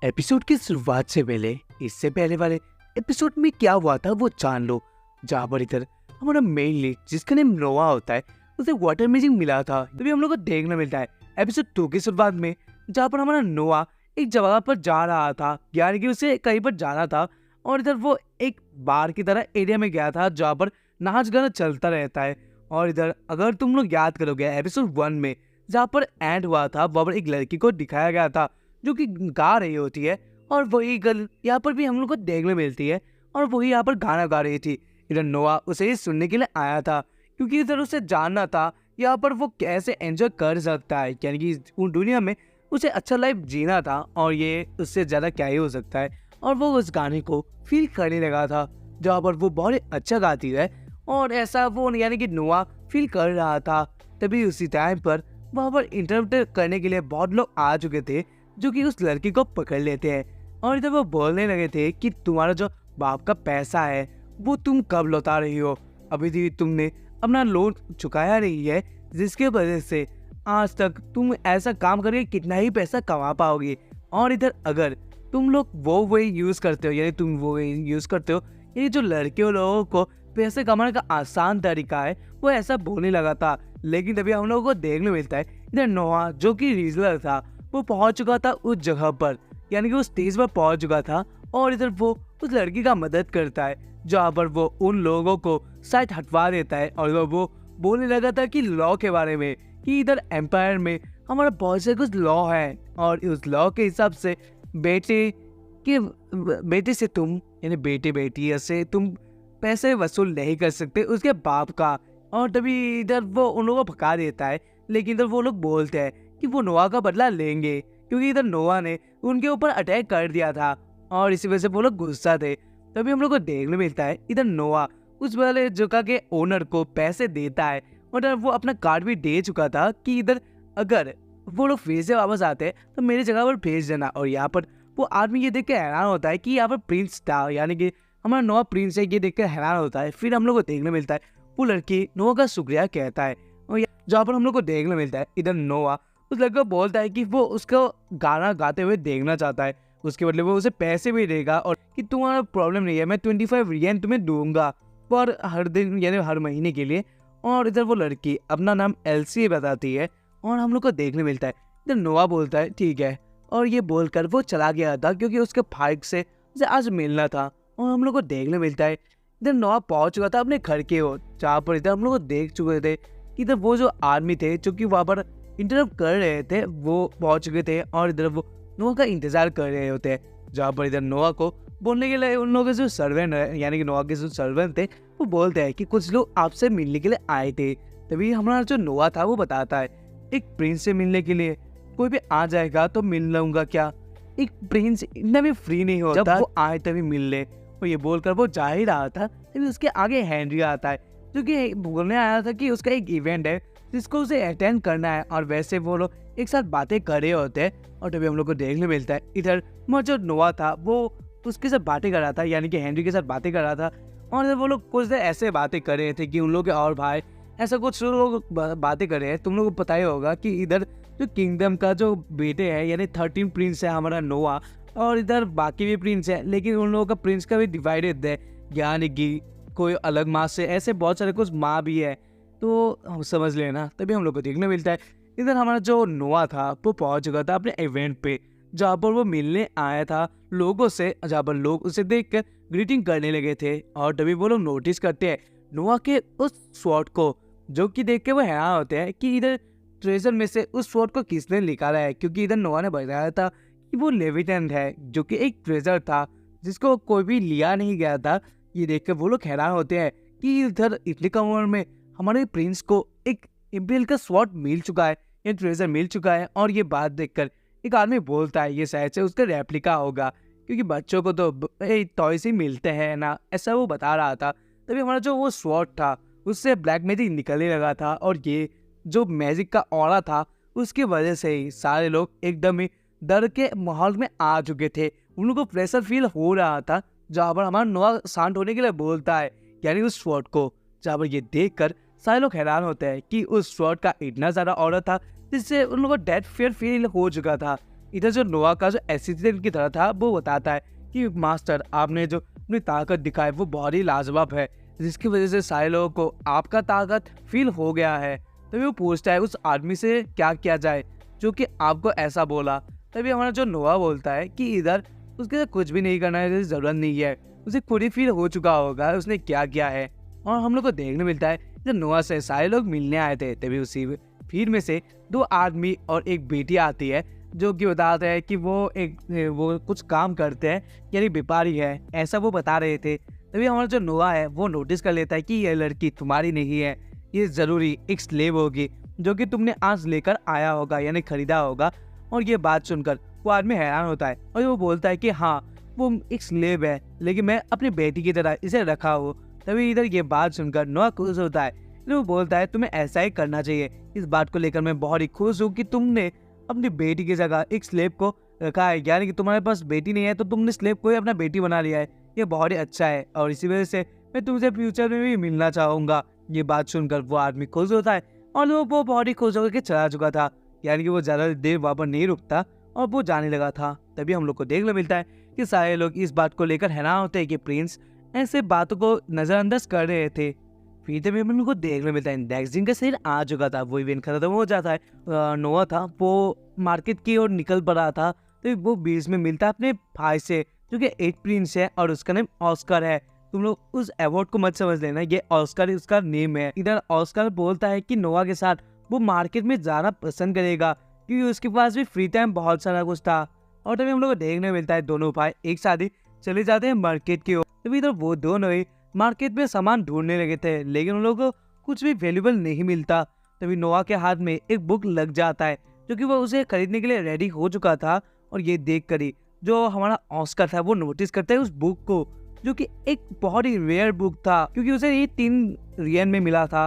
Episode की शुरुआत से पहले इससे पहले वाले एपिसोड में क्या हुआ था वो जान लो। जहाँ पर इधर हमारा मेन लीड जिसका नेम नोआ होता है उसे वाटर मैजिक मिला था, तभी हम लोग को देखने मिलता है एपिसोड 2 की शुरुआत में, जहाँ पर हमारा नोआ एक जगह पर जा रहा था, यानी कि उसे कहीं पर जाना था। और इधर वो एक बार की तरह एरिया में गया था जहाँ पर नाच गाना चलता रहता है। और इधर अगर तुम लोग याद करोगे एपिसोड 1 में जहाँ पर एंड हुआ था वहाँ पर एक लड़की को दिखाया गया था जो कि गा रही होती है, और वही गर्ल यहाँ पर भी हम लोग को देखने मिलती है और वही यहाँ पर गाना गा रही थी। इधर नोआ उसे ही सुनने के लिए आया था क्योंकि इधर उसे जानना था यहाँ पर वो कैसे एंजॉय कर सकता है, यानी कि उस दुनिया में उसे अच्छा लाइफ जीना था और ये उससे ज़्यादा क्या ही हो सकता है। और वो उस गाने को फील करने लगा था जहाँ पर वो बहुत अच्छा गाती है, और ऐसा वो यानी कि नोआ फील कर रहा था। तभी उसी टाइम पर वहाँ पर इंटरप्ट करने के लिए बहुत लोग आ चुके थे जो कि उस लड़की को पकड़ लेते हैं। और इधर वो बोलने लगे थे कि तुम्हारा जो बाप का पैसा है वो तुम कब लौटा रही हो, अभी भी तुमने अपना लोन चुकाया नहीं है, जिसके वजह से आज तक तुम ऐसा काम करके कितना ही पैसा कमा पाओगे। और इधर अगर तुम लोग वो वे यूज़ करते हो, यानी तुम वो वे यूज़ करते हो, ये जो लड़कियों लोगों को पैसे कमाने का आसान तरीका है, वो ऐसा बोलने लगा था। लेकिन तभी हम लोगों को देखने मिलता है इधर नोआ जो कि रीजनर था वो पहुंच चुका था उस जगह पर, यानी कि उस स्टेज पर पहुंच चुका था। और इधर वो उस लड़की का मदद करता है जहाँ पर वो उन लोगों को शायद हटवा देता है। और वो बोलने लगा था कि लॉ के बारे में, कि इधर एम्पायर में हमारा बहुत से कुछ लॉ है और उस लॉ के हिसाब से बेटे से तुम यानी बेटे बेटी से तुम पैसे वसूल नहीं कर सकते उसके बाप का। और तभी इधर वो उन लोगों को भगा देता है, लेकिन इधर वो लोग बोलते हैं कि वो नोआ का बदला लेंगे क्योंकि इधर नोआ ने उनके ऊपर अटैक कर दिया था और इसी वजह से वो लोग गुस्सा थे। तभी हम लोग को देखने मिलता है इधर नोआ उस वाले जगह के ओनर को पैसे देता है, और इधर वो अपना कार्ड भी दे चुका था कि इधर अगर वो लोग फिर से वापस आते हैं तो मेरी जगह पर भेज देना। और यहाँ पर वो आदमी ये देख के हैरान होता है कि यहाँ पर प्रिंस था, यानी कि हमारा नोआ प्रिंस है, ये देख कर हैरान होता है। फिर हम लोग को देखने मिलता है वो लड़की नोआ का शुक्रिया कहता है, और जहाँ पर हम लोग को देखने मिलता है इधर नोआ उस लड़के को बोलता है कि वो उसको गाना गाते हुए देखना चाहता है, उसके बदले वो उसे पैसे भी देगा और कि तुम्हारा प्रॉब्लम नहीं है, मैं 25 रियन तुम्हें दूंगा पर हर दिन यानी हर महीने के लिए। और इधर वो लड़की अपना नाम एलसी बताती है और हम लोग को देखने मिलता है इधर नोआ बोलता है ठीक है, और ये बोलकर वो चला गया था क्योंकि उसके भाई से उसे आज मिलना था। और हम लोग को देखने मिलता है इधर नोआ पहुंच चुका था अपने घर के ओर, जहाँ पर इधर हम लोग को देख चुके थे कि इधर वो जो आर्मी थे जो कि वहाँ पर इंटरप्ट कर रहे थे वो पहुंच चुके थे, और इधर वो नोआ का इंतजार कर रहे होते हैं। जहाँ पर इधर नोआ को बोलने के लिए उन लोगों के जो सर्वेंट है, यानी कि नोआ के जो सर्वेंट थे, वो बोलते हैं कि कुछ लोग आपसे मिलने के लिए आए थे। तभी हमारा जो नोआ था वो बताता है एक प्रिंस से मिलने के लिए कोई भी आ जाएगा तो मिल लूंगा क्या, एक प्रिंस इतना भी फ्री नहीं होता, जब वो आए तभी मिल ले। और ये बोलकर वो जा ही रहा था तभी उसके आगे हेनरी आता है जो कि बोलने आया था कि उसका एक इवेंट है जिसको उसे अटेंड करना है, और वैसे वो लोग एक साथ बातें कर रहे होते हैं। और तभी हम लोग को देखने मिलता है इधर जो नोआ था वो उसके साथ बातें कर रहा था, यानी कि हेनरी के साथ बातें कर रहा था। और इधर वो लोग कुछ देर ऐसे बातें कर रहे थे कि उन लोग के और भाई ऐसा कुछ लोग बातें कर रहे हैं। तुम लोग को पता ही होगा कि इधर जो किंगडम का जो बेटे है यानी 13 प्रिंस है हमारा नोआ, और इधर बाकी भी प्रिंस है, लेकिन उन लोगों का प्रिंस का भी डिवाइडेड है, यानी कि कोई अलग माँ से, ऐसे बहुत सारे कुछ माँ भी है, तो हम समझ लेना। तभी हम लोग को देखने मिलता है इधर हमारा जो नोआ था वो पहुंच चुका था अपने इवेंट पे, जहाँ पर वो मिलने आया था लोगों से, जहाँ पर लोग उसे देखकर ग्रीटिंग करने लगे थे। और तभी वो लोग नोटिस करते हैं नोआ के उस स्वॉर्ड को, जो कि देख के वो हैरान होते हैं कि इधर ट्रेजर में से उस स्वॉर्ड को किसने निकाला है, क्योंकि इधर नोआ ने बताया था कि वो लेविटेंट है जो कि एक ट्रेजर था जिसको कोई भी लिया नहीं गया था। ये देख कर वो लोग हैरान होते हैं कि इधर इतनी कम उम्र में हमारे प्रिंस को एक इम्पीरियल का स्वॉर्ड मिल चुका है, ये ट्रेजर मिल चुका है। और ये बात देखकर एक आदमी बोलता है ये शायद से उसका रेप्लिका होगा, क्योंकि बच्चों को तो टॉयज ही मिलते हैं ना, ऐसा वो बता रहा था। तभी हमारा जो वो स्वॉर्ड था उससे ब्लैक मैजिक निकलने लगा था, और ये जो मैजिक का ऑरा था उसकी वजह से ही सारे लोग एकदम ही डर के माहौल में आ चुके थे। उन लोगों को प्रेशर फील हो रहा था, जहाँ पर हमारा नोआ शांत होने के लिए बोलता है, यानी उस स्वॉर्ड को, जहाँ पर ये देखकर सारे लोग हैरान होते हैं कि उस स्वॉर्ड का इतना ज़्यादा ऑर्डर था जिससे उन लोगों को डेथ फेयर फील हो चुका था। इधर जो नोआ का जो असिस्टेंट की तरह था वो बताता है कि मास्टर, आपने जो अपनी ताकत दिखाई वो बहुत ही लाजवाब है, जिसकी वजह से सारे लोगों को आपका ताकत फील हो गया है। तभी वो पूछता है उस आदमी से क्या किया जाए जो कि आपको ऐसा बोला। तभी हमारा जो नोआ बोलता है कि इधर उसके लिए कुछ भी नहीं करना की जरूरत नहीं है, उसे खुद ही फील हो चुका होगा उसने क्या किया है। और हम लोग को देखने मिलता है जब नोआ से सारे लोग मिलने आए थे, तभी उसी भीड़ में से 2 आदमी और एक बेटी आती है जो कि बताते हैं कि वो कुछ काम करते हैं, यानी व्यापारी है, ऐसा वो बता रहे थे। तभी हमारा जो नोआ है वो नोटिस कर लेता है कि ये लड़की तुम्हारी नहीं है, ये जरूरी एक स्लेव होगी जो कि तुमने आज लेकर आया होगा, यानी खरीदा होगा। और ये बात सुनकर वो आदमी हैरान होता है और वो बोलता है कि हाँ, वो एक स्लेव है, लेकिन मैं अपनी बेटी की तरह इसे रखा हूँ। तभी इधर ये बात सुनकर नोआ खुश होता है। वो बोलता है तुम्हें ऐसा ही करना चाहिए, इस बात को लेकर मैं बहुत ही खुश हूँ कि तुमने अपनी बेटी की जगह एक स्लेव को रखा है, यानी कि तुम्हारे पास बेटी नहीं है तो तुमने स्लेव को ही अपना बेटी बना लिया है। ये बहुत ही अच्छा है और इसी वजह से मैं तुमसे फ्यूचर में भी मिलना चाहूंगा। ये बात सुनकर वो आदमी खुश होता है और वो बहुत ही खुश होकर के चला चुका था, यानी कि वो ज्यादा देर वहां पर नहीं रुकता और वो जाने लगा था। तभी हम लोग को देखने मिलता है कि सारे लोग इस बात को लेकर हैरान होते हैं कि प्रिंस ऐसे बातों को नजरअंदाज कर रहे थे। फिर तभी हम लोग को देखने मिलता है नेक्स्ट दिन का शेर आ चुका था, वो इवेंट खत्म हो जाता है। नोआ था वो मार्केट की ओर निकल पड़ा था, तो वो बीच में मिलता है अपने भाई से जो कि एक प्रिंस है और उसका नाम ऑस्कर है। तुम लोग उस अवार्ड को मत समझ लेना, ये ऑस्कर उसका नेम है। इधर ऑस्कर बोलता है कि नोआ के साथ वो मार्केट में जाना पसंद करेगा क्योंकि उसके पास भी फ्री टाइम बहुत सारा कुछ था। और तभी हम लोग को देखने मिलता है दोनों भाई एक साथ ही चले जाते हैं मार्केट की ओर। तभी इधर वो दोनों ही मार्केट में सामान ढूंढने लगे थे, लेकिन उन लोगों को कुछ भी वैल्यूबल नहीं मिलता। तभी नोआ के हाथ में एक बुक लग जाता है जो कि वो उसे खरीदने के लिए रेडी हो चुका था। और ये देख कर ही जो हमारा ऑस्कर था वो नोटिस करता है उस बुक को, जो कि एक बहुत ही रेयर बुक था क्योंकि उसे ये 3 रियन में मिला था।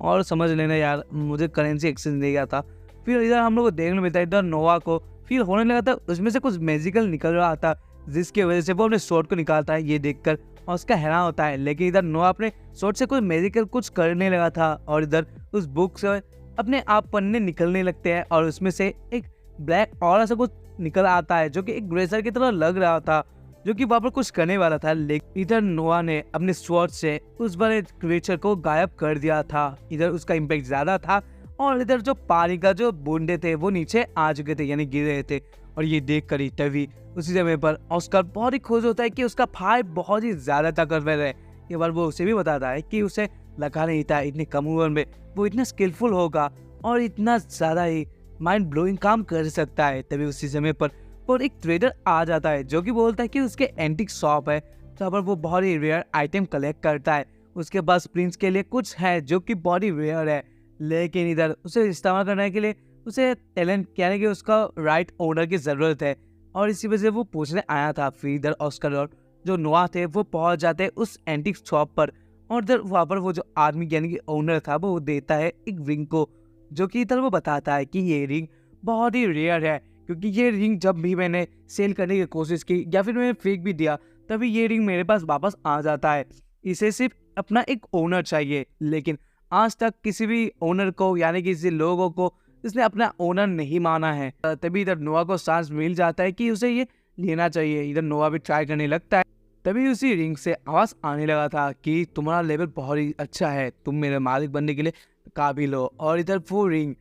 और समझ लेना यार, मुझे करेंसी एक्सचेंज दे गया था। फिर इधर हम लोग को देखने मिलता है इधर नोआ को फील होने लगा था उसमें से कुछ मैजिकल निकल रहा था, जिसकी वजह से वो अपने स्वॉर्ड को निकालता है। ये देखकर और उसका हैरान होता है, लेकिन इधर नोआ अपने स्वॉर्ड से कुछ मैजिकल कुछ करने लगा था और इधर उस बुक से अपने आप पन्ने निकलने लगते हैं और उसमें से एक ब्लैक और ऐसा कुछ निकल आता है जो कि एक ग्रेसर की तरह लग रहा था, जो कि वहां पर कुछ करने वाला था। लेकिन इधर नोआ ने अपने स्वॉर्ड से उस बड़े क्रिएचर को गायब कर दिया था। इधर उसका इम्पैक्ट ज्यादा था और इधर जो पानी का जो बूंदे थे वो नीचे आ चुके थे, यानी गिर रहे थे। और ये देख कर ही तभी उसी समय पर ऑस्कर बहुत ही खुश होता है कि उसका भाई बहुत ही ज्यादा ताकतवर है। ये बार वो उसे भी बताता है कि उसे लगा नहीं था इतनी कम उम्र में वो इतना स्किलफुल होगा और इतना ज्यादा ही माइंड ब्लोइंग काम कर सकता है। तभी उसी समय पर और एक ट्रेडर आ जाता है जो कि बोलता है कि उसके एंटिक शॉप है, जहाँ पर वो बहुत ही रेयर आइटम कलेक्ट करता है। उसके पास प्रिंस के लिए कुछ है जो कि बहुत ही रेयर है, लेकिन इधर उसे इस्तेमाल करने के लिए उसे टैलेंट यानी कि उसका राइट ओनर की जरूरत है और इसी वजह से वो पूछने आया था। फिर इधर ऑस्कर और जो नोआ थे वो पहुंच जाते हैं उस एंटिक शॉप पर और इधर वहाँ पर वो जो आदमी यानी कि ओनर था वो देता है एक रिंग को, जो कि इधर वो बताता है कि ये रिंग बहुत ही रेयर है क्योंकि ये रिंग जब भी मैंने सेल करने की कोशिश की या फिर मैंने फेंक भी दिया तभी ये रिंग मेरे पास वापस आ जाता है। इसे सिर्फ अपना एक ओनर चाहिए, लेकिन आज तक किसी भी ओनर को यानी कि किसी लोगों को इसने अपना ओनर नहीं माना है। तभी इधर नोआ को सांस मिल जाता है कि उसे ये लेना चाहिए। इधर नोआ भी ट्राई करने लगता है, तभी उसी रिंग से आवाज आने लगा था कि तुम्हारा लेवल बहुत ही अच्छा है, तुम मेरे मालिक बनने के लिए काबिल हो। और इधर वो रिंग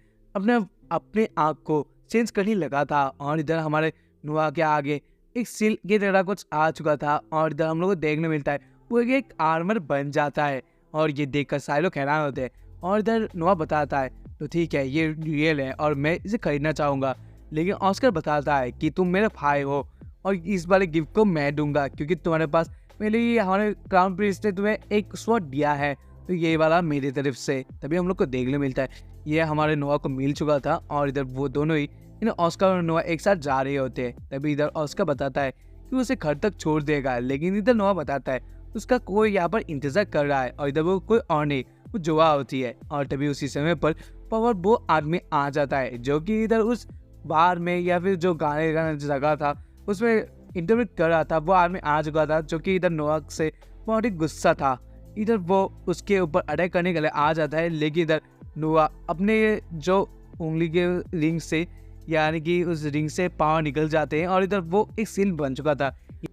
अपने आप को चेंज करने लगा था और इधर हमारे नोआ के आगे एक सील की तरह कुछ आ चुका था और इधर हम लोग को देखने मिलता है वो एक आर्मर बन जाता है। और ये देखकर सारे लोग हैरान होते हैं और इधर नोआ बताता है तो ठीक है ये रियल है और मैं इसे खरीदना चाहूँगा, लेकिन ऑस्कर बताता है कि तुम मेरे भाई हो और इस वाले गिफ्ट को मैं दूंगा क्योंकि तुम्हारे पास पहले ही हमारे क्राउन प्रिंस ने तुम्हें एक स्वॉर्ड दिया है, तो ये वाला मेरी तरफ से। तभी हम लोग को देखने मिलता है ये हमारे नोआ को मिल चुका था और इधर वो दोनों ही ऑस्कर और नोआ एक साथ जा रहे होते हैं। तभी इधर ऑस्कर बताता है कि उसे घर तक छोड़ देगा, लेकिन इधर नोआ बताता है उसका कोई यहाँ पर इंतजार कर रहा है और इधर वो कोई और नहीं वो जुआ होती है। और तभी उसी समय पर पावर वो आदमी आ जाता है जो कि इधर उस बार में या फिर जो गाने का जगह था उसमें इंटरव्यू कर रहा था। वो आदमी आ चुका था जो कि इधर नोआ से बहुत ही गुस्सा था। इधर वो उसके ऊपर अटैक करने के लिए आ जाता है, लेकिन इधर नोआ अपने जो उंगली के रिंग से यानी कि उस रिंग से पावर निकल जाते हैं और इधर वो एक सीन बन चुका था।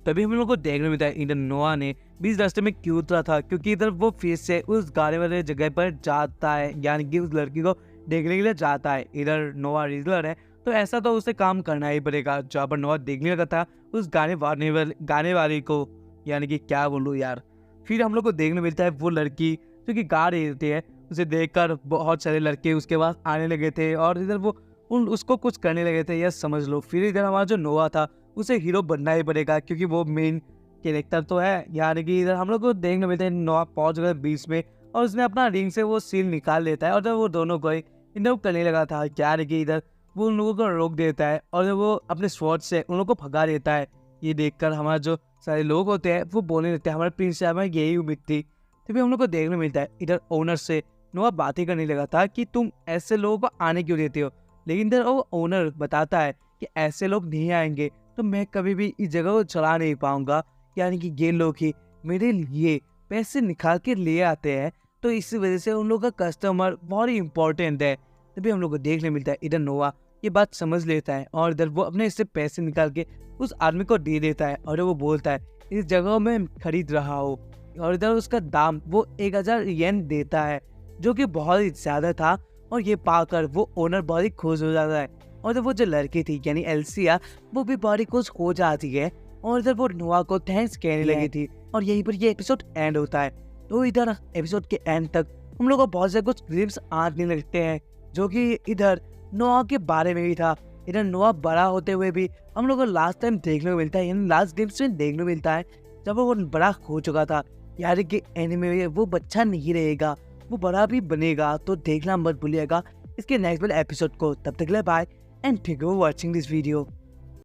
तभी हम लोग को देखने मिलता है इधर नोआ ने बीच रास्ते में क्यों उतरा था, क्योंकि इधर वो फिर से उस गाने वाले जगह पर जाता है, यानी कि उस लड़की को देखने के लिए जाता है। इधर नोआ रिजलर है तो ऐसा तो उसे काम करना ही पड़ेगा। जहाँ पर नोआ देखने लगा था उस गाने वाले को, यानी कि क्या बोलूँ यार। फिर हम लोग को देखने मिलता है वो लड़की जो कि गा रही होती है, उसे देखकर बहुत सारे लड़के उसके पास आने लगे थे और इधर वो उसको कुछ करने लगे थे, यह समझ लो। फिर इधर हमारा जो नोआ था उसे हीरो बनना ही पड़ेगा, क्योंकि वो मेन कैरेक्टर तो है। यानी कि इधर हम लोग को देखने मिलते हैं नोआ पहुंच गए बीच में और उसने अपना रिंग से वो सील निकाल लेता है और जब वो दोनों को इधर करने लगा था, यानी कि इधर वो उन लोगों को रोक देता है और वो अपने स्वॉर्ड से उन लोगों को भगा देता है। ये देखकर हमारा जो सारे लोग होते हैं वो बोलने लगते हैं हमारे प्रिंस से हमें यही उम्मीद थी। तभी हम लोग को देखने मिलता है इधर ओनर से नोआ बातें करने लगा था कि तुम ऐसे लोगों को आने क्यों देते हो, लेकिन इधर वो ओनर बताता है कि ऐसे लोग नहीं आएंगे तो मैं कभी भी इस जगह को चला नहीं पाऊंगा, यानी कि ये लोग ही मेरे लिए पैसे निकाल के ले आते हैं, तो इसी वजह से उन लोगों का कस्टमर बहुत ही इंपॉर्टेंट है। तभी हम लोग को देखने मिलता है इधर नोआ ये बात समझ लेता है और इधर वो अपने इससे पैसे निकाल के उस आदमी को दे देता है और वो बोलता है इस जगह में खरीद रहा हो, और इधर उसका दाम वो 1000 येन देता है, जो कि बहुत ही ज्यादा था। और ये पाकर वो ओनर बहुत ही खुश हो जाता है और इधर वो जो लड़की थी यानी एल्सिया वो भी बहुत ही खुश हो जाती है और इधर वो नोआ को थैंक्स कहने लगी थी। और यहीं पर ये एपिसोड एंड होता है। तो इधर एपिसोड के एंड तक हम लोग को बहुत से कुछ ग्लिम्स आने लगते हैं, जो कि इधर नोआ के बारे में भी था। इधर नोआ बड़ा होते हुए भी हम लोग को लास्ट टाइम देखने को मिलता है, यानी लास्ट ग्लिम्स में देखने को मिलता है जब वो बड़ा हो चुका था। यानी कि एनिमे में वो बच्चा नहीं रहेगा, वो बड़ा भी बनेगा। तो देखना मत भूलिएगा इसके नेक्स्ट वाले एपिसोड को। तब तक के लिए bye and thank you for watching this video.